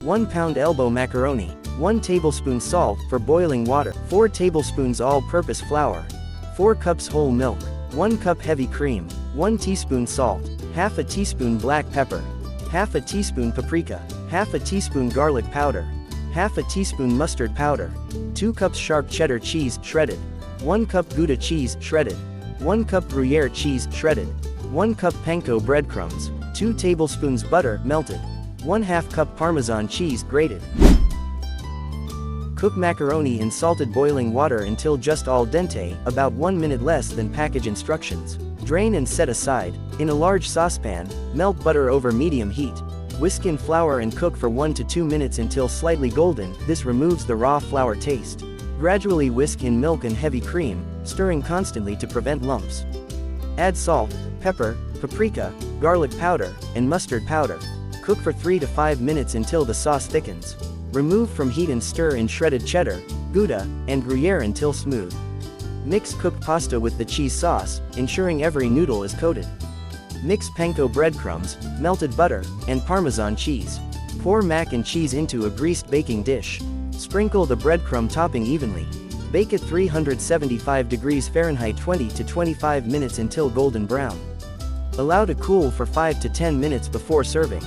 1 pound elbow macaroni, 1 tablespoon salt for boiling water, 4 tablespoons all-purpose flour, 4 cups whole milk, 1 cup heavy cream, 1 teaspoon salt, half a teaspoon black pepper, half a teaspoon paprika, half a teaspoon garlic powder, half a teaspoon mustard powder, 2 cups sharp cheddar cheese shredded, 1 cup gouda cheese shredded, 1 cup gruyère cheese shredded, 1 cup panko breadcrumbs, 2 tablespoons butter melted, 1/2 cup Parmesan cheese grated. Cook macaroni in salted boiling water until just al dente, about 1 minute less than package instructions. Drain and set aside. In a large saucepan, melt butter over medium heat. Whisk in flour and cook for 1 to 2 minutes until slightly golden. This removes the raw flour taste. Gradually whisk in milk and heavy cream, stirring constantly to prevent lumps. Add salt, pepper, paprika, garlic powder, and mustard powder. Cook for 3 to 5 minutes until the sauce thickens. Remove from heat and stir in shredded cheddar, gouda, and gruyère until smooth. Mix cooked pasta with the cheese sauce, ensuring every noodle is coated. Mix panko breadcrumbs, melted butter, and Parmesan cheese. Pour mac and cheese into a greased baking dish. Sprinkle the breadcrumb topping evenly. Bake at 375 degrees Fahrenheit 20 to 25 minutes until golden brown. Allow to cool for 5 to 10 minutes before serving.